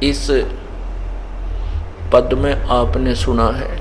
इस पद में आपने सुना है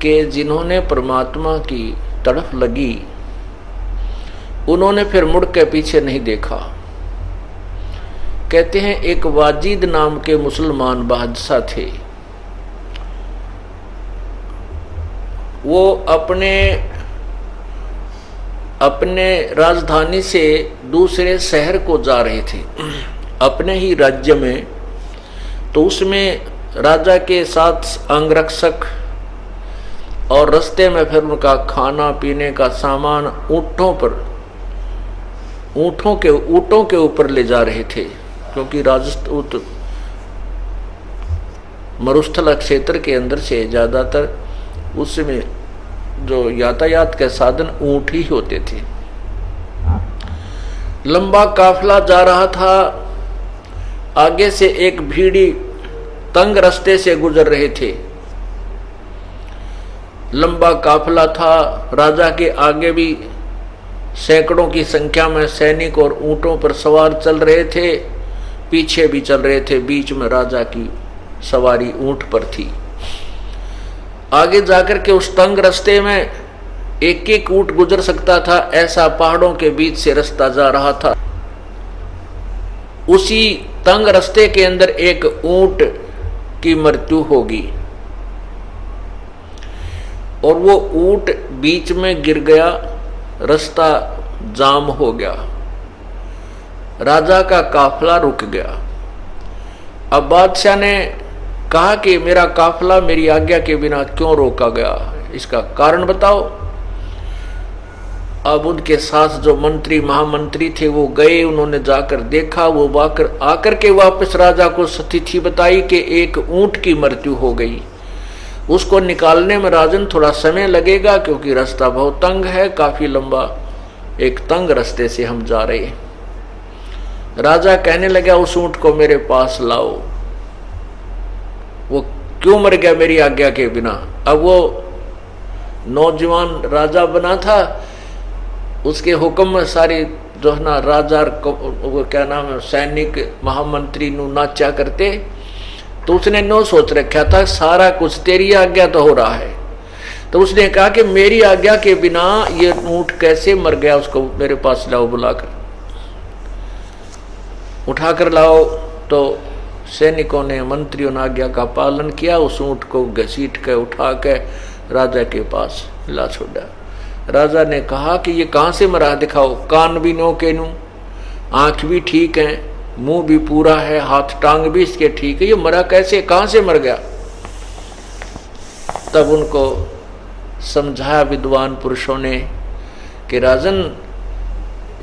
कि जिन्होंने परमात्मा की तरफ लगी उन्होंने फिर मुड़ के पीछे नहीं देखा। कहते हैं एक वाजिद नाम के मुसलमान बादशाह थे। वो अपने राजधानी से दूसरे शहर को जा रहे थे, अपने ही राज्य में। तो उसमें राजा के साथ अंगरक्षक और रास्ते में फिर उनका खाना पीने का सामान ऊँटों के ऊपर ले जा रहे थे, क्योंकि राजस्थान मरुस्थल क्षेत्र के अंदर से ज्यादातर उसमें जो यातायात के साधन ऊंट ही होते थे। लंबा काफिला जा रहा था। आगे से एक भीड़ी तंग रास्ते से गुजर रहे थे। लंबा काफिला था। राजा के आगे भी सैकड़ों की संख्या में सैनिक और ऊंटों पर सवार चल रहे थे, पीछे भी चल रहे थे। बीच में राजा की सवारी ऊंट पर थी। आगे जाकर के उस तंग रास्ते में एक एक ऊंट गुजर सकता था, ऐसा पहाड़ों के बीच से रास्ता जा रहा था। उसी तंग रास्ते के अंदर एक ऊंट की मृत्यु होगी और वो ऊंट बीच में गिर गया, रास्ता जाम हो गया, राजा का काफिला रुक गया। अब बादशाह ने कहा कि मेरा काफिला मेरी आज्ञा के बिना क्यों रोका गया, इसका कारण बताओ। अब उनके साथ जो मंत्री महामंत्री थे वो गए, उन्होंने जाकर देखा। वो आकर के वापस राजा को स्थिति बताई कि एक ऊंट की मृत्यु हो गई, उसको निकालने में राजन थोड़ा समय लगेगा, क्योंकि रास्ता बहुत तंग है, काफी लंबा एक तंग रास्ते से हम जा रहे हैं। राजा कहने लगा उस ऊंट को मेरे पास लाओ, वो क्यों मर गया मेरी आज्ञा के बिना। अब वो नौजवान राजा बना था, उसके हुक्म में सारे जो है ना राजा को क्या नाम है सैनिक महामंत्री नु नाचा करते। तो उसने नो सोच रखा था सारा कुछ तेरी आज्ञा तो हो रहा है। तो उसने कहा कि मेरी आज्ञा के बिना ये ऊंट कैसे मर गया, उसको मेरे पास लाओ, बुलाकर उठाकर लाओ। तो सैनिकों ने मंत्रियों ने आज्ञा का पालन किया, उस ऊंट को घसीट के उठा के राजा के पास ला छोड़ा। राजा ने कहा कि ये कहाँ से मरा, दिखाओ, कान भी नो के नू, आंख भी ठीक है, मुंह भी पूरा है, हाथ टांग भी इसके ठीक है, ये मरा कैसे, कहाँ से मर गया। तब उनको समझाया विद्वान पुरुषों ने कि राजन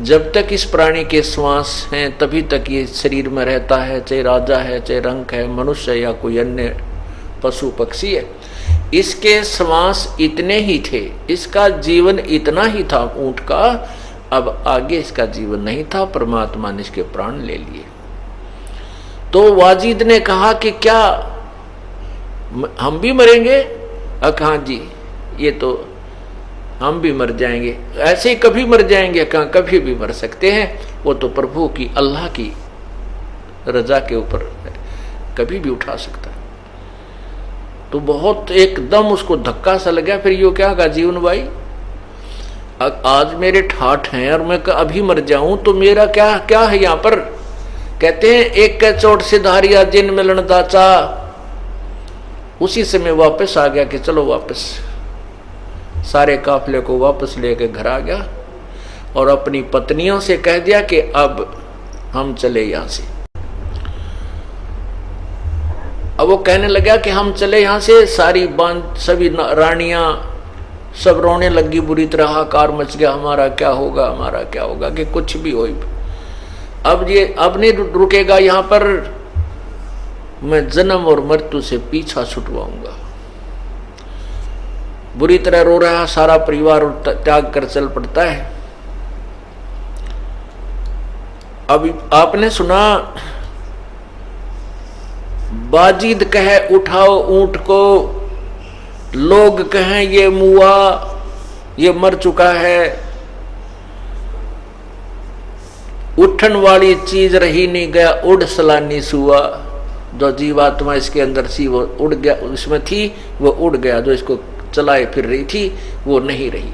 जब तक इस प्राणी के श्वास हैं तभी तक ये शरीर में रहता है, चाहे राजा है, चाहे रंक है, मनुष्य या कोई अन्य पशु पक्षी है। इसके श्वास इतने ही थे, इसका जीवन इतना ही था ऊंट का, अब आगे इसका जीवन नहीं था, परमात्मा ने इसके प्राण ले लिए। तो वाजिद ने कहा कि क्या हम भी मरेंगे? कहा जी ये तो हम भी मर जाएंगे, ऐसे ही कभी मर जाएंगे, कहा कभी भी मर सकते हैं, वो तो प्रभु की अल्लाह की रजा के ऊपर कभी भी उठा सकता है। तो बहुत एकदम उसको धक्का सा लगा। फिर यो क्या कहा जीवन भाई, आज मेरे ठाठ हैं और मैं अभी मर जाऊं तो मेरा क्या क्या है यहाँ पर। कहते हैं एक के चोट से धारिया जिन मिलन दाचा। उसी समय वापस आ गया कि चलो वापस, सारे काफिले को वापस लेके घर आ गया और अपनी पत्नियों से कह दिया कि अब हम चले यहां से। अब वो कहने लगा कि हम चले यहां से, सारी बांध सभी रानियां सब रोने लगी, बुरी तरह हाकार मच गया, हमारा क्या होगा, हमारा क्या होगा, कि कुछ भी हो, अब ये अब नहीं रुकेगा यहाँ पर, मैं जन्म और मृत्यु से पीछा छुटवाऊंगा। बुरी तरह रो रहा सारा परिवार और त्याग कर चल पड़ता है। अब आपने सुना बाजिद कहे उठाओ ऊंट को, लोग कहें ये मुआ, ये मर चुका है। उठन वाली चीज रही नहीं, गया उड़ सलानी सुआ। जो जीवात्मा इसके अंदर थी वो उड़ गया, उसमें थी वो उड़ गया, जो इसको चलाए फिर रही थी वो नहीं रही।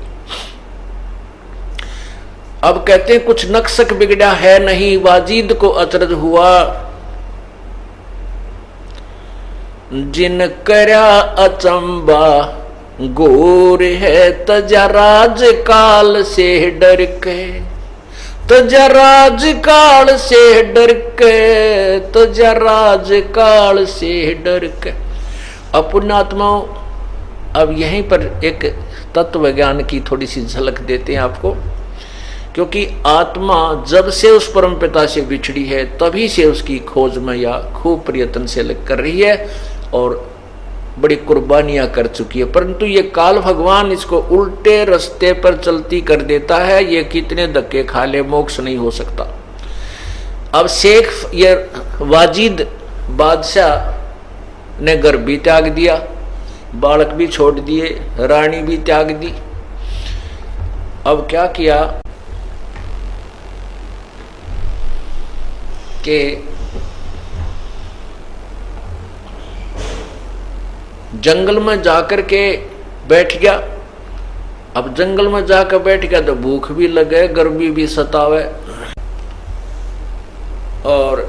अब कहते हैं कुछ नक्शक बिगड़ा है नहीं, वाजिद को अचरज हुआ। जिन करया अचंबा गोर है, तजा राज काल से डर के, तजा राज काल से डर के, तजा राज काल से डर के। अब पुण्यात्माओं, अब यहीं पर एक तत्व ज्ञान की थोड़ी सी झलक देते हैं आपको, क्योंकि आत्मा जब से उस परम पिता से बिछड़ी है तभी से उसकी खोज में या खूब प्रयत्न से लग कर रही है और बड़ी कुर्बानियां कर चुकी है, परंतु ये काल भगवान इसको उल्टे रास्ते पर चलती कर देता है। ये कितने धक्के खा ले, मोक्ष नहीं हो सकता। अब शेख ये वाजिद बादशाह ने घर भी त्याग दिया, बालक भी छोड़ दिए, रानी भी त्याग दी। अब क्या किया कि जंगल में जाकर के बैठ गया। अब जंगल में जाकर बैठ गया तो भूख भी लगे, गर्मी भी सतावे और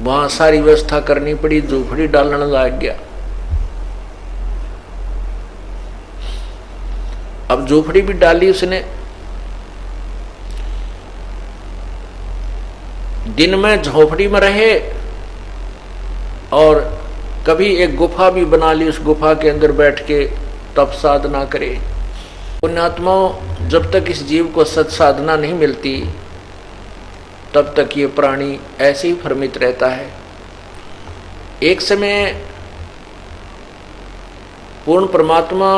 वहां सारी व्यवस्था करनी पड़ी, झोपड़ी डालने लग गया। अब झोपड़ी भी डाली उसने। दिन में झोपड़ी में रहे और कभी एक गुफा भी बना ली, उस गुफा के अंदर बैठ के तप साधना करे। पुण्यात्माओं, जब तक इस जीव को सत साधना नहीं मिलती तब तक ये प्राणी ऐसे ही भ्रमित रहता है। एक समय पूर्ण परमात्मा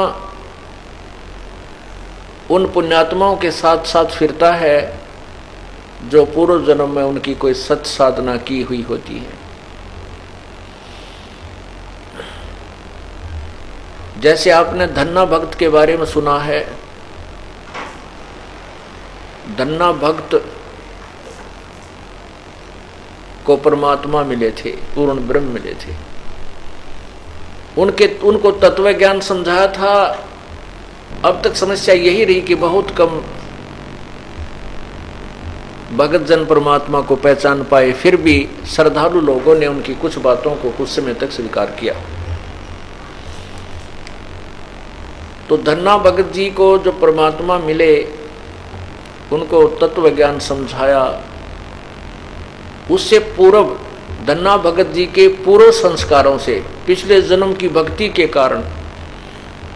उन पुण्यात्माओं के साथ साथ फिरता है जो पूर्व जन्म में उनकी कोई सत साधना की हुई होती है। जैसे आपने धन्ना भक्त के बारे में सुना है। धन्ना भक्त को परमात्मा मिले थे, पूर्ण ब्रह्म मिले थे। उनको तत्व ज्ञान समझाया था। अब तक समस्या यही रही कि बहुत कम भगत जन परमात्मा को पहचान पाए, फिर भी श्रद्धालु लोगों ने उनकी कुछ बातों को कुछ समय तक स्वीकार किया। तो धन्ना भगत जी को जो परमात्मा मिले, उनको तत्व ज्ञान समझाया। उससे पूर्व धन्ना भगत जी के पूर्व संस्कारों से, पिछले जन्म की भक्ति के कारण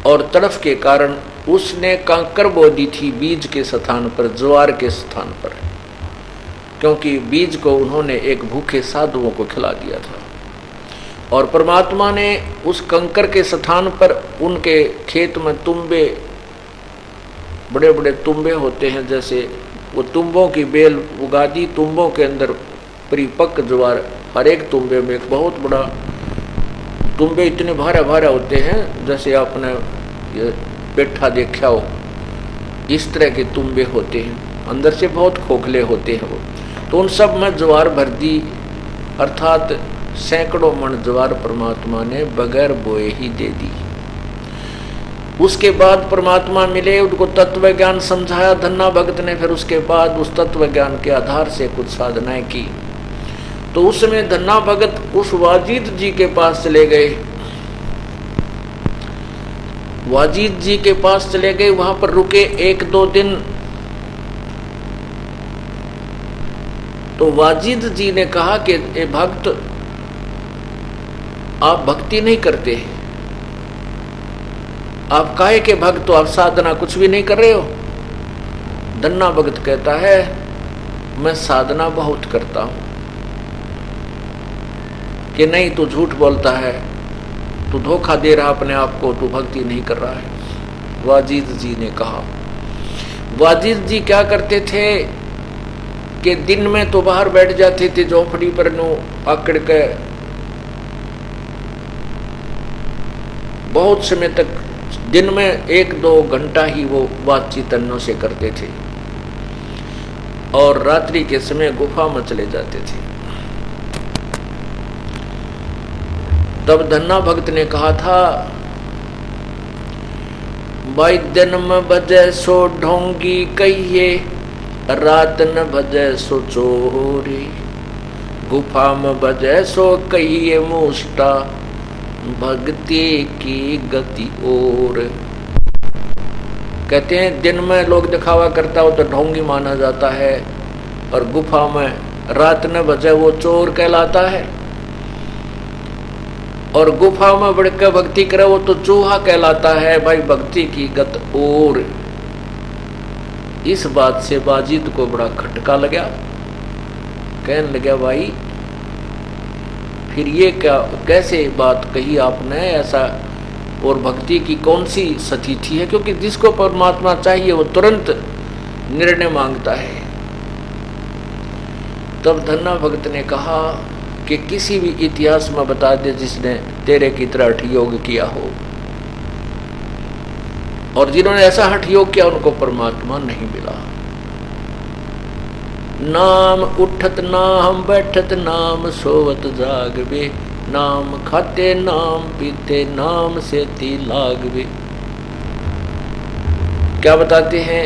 और तड़फ के कारण उसने कंकर बो दी थी बीज के स्थान पर, ज्वार के स्थान पर, क्योंकि बीज को उन्होंने एक भूखे साधुओं को खिला दिया था। और परमात्मा ने उस कंकर के स्थान पर उनके खेत में तुम्बे, बड़े बड़े तुम्बे होते हैं, जैसे वो तुंबों की बेल उगा दी। तुंबों के अंदर परिपक्व ज्वार, हर एक तुंबे में एक बहुत बड़ा, तुंबे इतने भारा भारा होते हैं जैसे आपने ये पेठा देखा हो, इस तरह के तुंबे होते हैं, अंदर से बहुत खोखले होते हैं वो। तो उन सब में ज्वार भर दी, अर्थात सैकड़ों मन ज्वार परमात्मा ने बगैर बोए ही दे दी। उसके बाद परमात्मा मिले, उनको तत्व ज्ञान समझाया धन्ना भगत ने। फिर उसके बाद उस तत्व ज्ञान के आधार से कुछ साधनाएं की। तो उस समय धन्ना भगत उस वाजिद जी के पास चले गए। वाजिद जी के पास चले गए, वहां पर रुके 1-2 दिन। तो वाजिद जी ने कहा कि ए भक्त, आप भक्ति नहीं करते, आप काहे के भक्त हो, आप साधना कुछ भी नहीं कर रहे हो। धन्ना भगत कहता है, मैं साधना बहुत करता हूं। कि नहीं, तू झूठ बोलता है, तू धोखा दे रहा अपने आप को, तू भक्ति नहीं कर रहा है। वाजिद जी ने कहा। वाजिद जी क्या करते थे कि दिन में तो बाहर बैठ जाते थे झोपड़ी पर, नो आकड़ के बहुत समय तक दिन में 1-2 घंटा ही वो बातचीत अन्यों से करते थे और रात्रि के समय गुफा में चले जाते थे। तब धन्ना भक्त ने कहा था, भाई दिन में बजे सो ढोंगी कहिए, रात न बजे सो चोरी, गुफा में बजे सो कहिए मुष्टा, भक्ति की गति और। कहते हैं दिन में लोग दिखावा करता हो तो ढोंगी माना जाता है, और गुफा में रात न बजे वो चोर कहलाता है, और गुफा में बढ़कर भक्ति करे वो तो चूहा कहलाता है। भाई भक्ति की गत और। इस बात से बाजिद को बड़ा खटका लगा, कहने लगा भाई फिर ये क्या, कैसे बात कही आपने ऐसा, और भक्ति की कौन सी स्थिति है, क्योंकि जिसको परमात्मा चाहिए वो तुरंत निर्णय मांगता है। तब धन्ना भक्त ने कहा कि किसी भी इतिहास में बता दे जिसने तेरे की तरह हठ योग किया हो, और जिन्होंने ऐसा हठ योग किया उनको परमात्मा नहीं मिला। नाम उठत नाम बैठत नाम सोवत जागवे, नाम खाते नाम पीते नाम से ती लागवे। क्या बताते हैं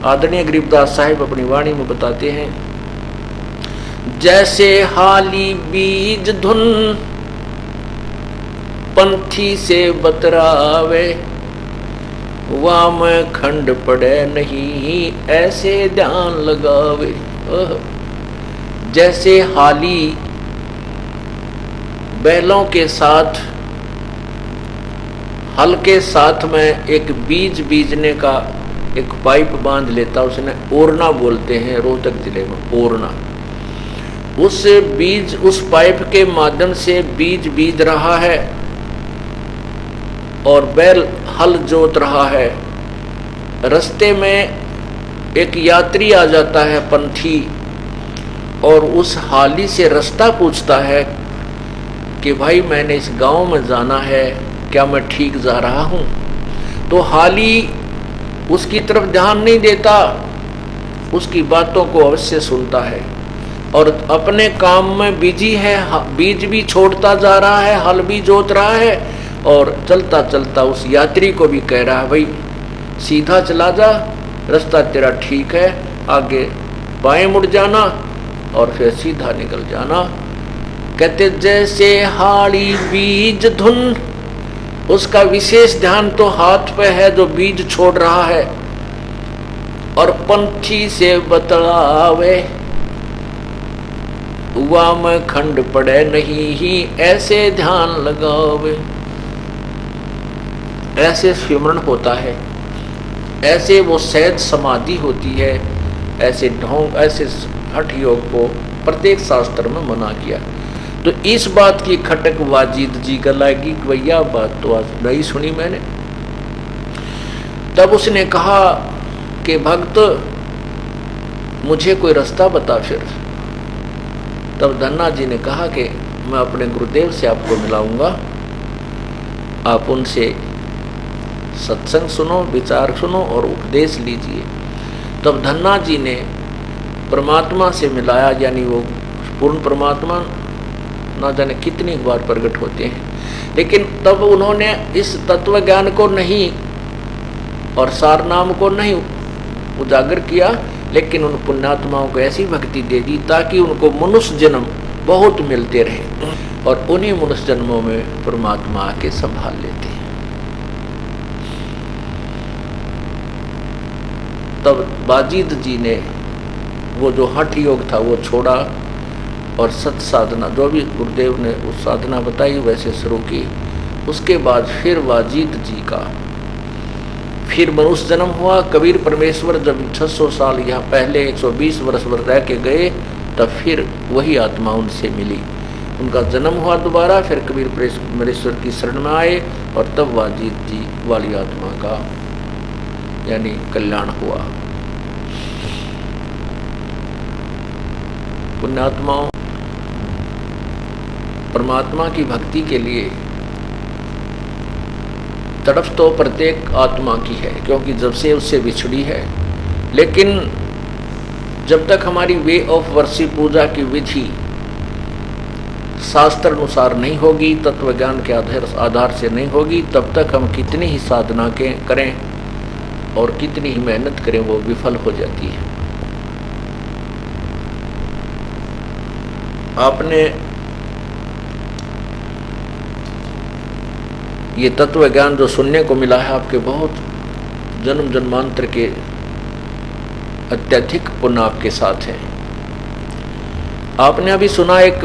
आदरणीय गरीबदास साहिब अपनी वाणी में बताते हैं, जैसे हाली बीज धुन पंथी से बतरावे, वाम खंड पड़े नहीं ऐसे ध्यान लगावे। जैसे हाली बैलों के साथ हल के साथ में एक बीज बीजने का एक पाइप बांध लेता, उसने ओरना बोलते हैं रोहतक जिले में ओरना। उस बीज उस पाइप के माध्यम से बीज बीज रहा है और बैल हल जोत रहा है। रास्ते में एक यात्री आ जाता है पंथी, और उस हाली से रास्ता पूछता है कि भाई मैंने इस गांव में जाना है, क्या मैं ठीक जा रहा हूं? तो हाली उसकी तरफ ध्यान नहीं देता, उसकी बातों को अवश्य सुनता है और अपने काम में बिजी है। बीज भी छोड़ता जा रहा है, हल भी जोत रहा है, और चलता चलता उस यात्री को भी कह रहा है भाई सीधा चला जा, रास्ता तेरा ठीक है, आगे बाएं मुड़ जाना और फिर सीधा निकल जाना। कहते जैसे हाड़ी बीज धुन, उसका विशेष ध्यान तो हाथ पे है जो बीज छोड़ रहा है, और पंथी से बतलावे, वाम खंड पड़े नहीं ही ऐसे ध्यान लगावे। ऐसे स्मरण होता है, ऐसे वो सहज समाधि होती है, ऐसे ढोंग ऐसे हठ योग को प्रत्येक शास्त्र में मना किया। तो इस बात की खटक वाजिद जी का लगी कि भैया बात तो आज नहीं सुनी मैंने। तब उसने कहा कि भक्त मुझे कोई रास्ता बता फिर। तब धन्ना जी ने कहा कि मैं अपने गुरुदेव से आपको मिलाऊंगा, आप उनसे सत्संग सुनो, विचार सुनो और उपदेश लीजिए। तब धन्ना जी ने परमात्मा से मिलाया, यानी वो पूर्ण परमात्मा ना जाने कितनी बार प्रकट होते हैं, लेकिन तब उन्होंने इस तत्व ज्ञान को नहीं और सार नाम को नहीं उजागर किया, लेकिन उन पुण्यात्माओं को ऐसी भक्ति दे दी ताकि उनको मनुष्य जन्म बहुत मिलते रहे, और उन्हीं मनुष्य जन्मों में परमात्मा आके संभाल लेते हैं। तब बाजिद जी ने वो जो हठ योग था वो छोड़ा और सत साधना जो भी गुरुदेव ने उस साधना बताई वैसे शुरू की। उसके बाद फिर बाजिद जी का फिर मनुष्य जन्म हुआ। कबीर परमेश्वर जब 600 साल यहाँ पहले 120 वर्ष रह के गए, तब फिर वही आत्मा उनसे मिली, उनका जन्म हुआ दोबारा। फिर कबीर परमेश्वर की शरण में आए और तब बाजिद जी वाली आत्मा का यानी कल्याण हुआ। पुण्यात्माओं, परमात्मा की भक्ति के लिए तड़फ तो प्रत्येक आत्मा की है, क्योंकि जब से उससे बिछड़ी है। लेकिन जब तक हमारी वे ऑफ वर्शिप, पूजा की विधि शास्त्र अनुसार नहीं होगी, तत्व ज्ञान के आधार से नहीं होगी, तब तक हम कितनी ही साधना करें और कितनी ही मेहनत करें, वो विफल हो जाती है। आपने ये तत्व ज्ञान जो सुनने को मिला है, आपके बहुत जन्म जन्मांतर के अत्यधिक पुण्य आपके साथ है। आपने अभी सुना एक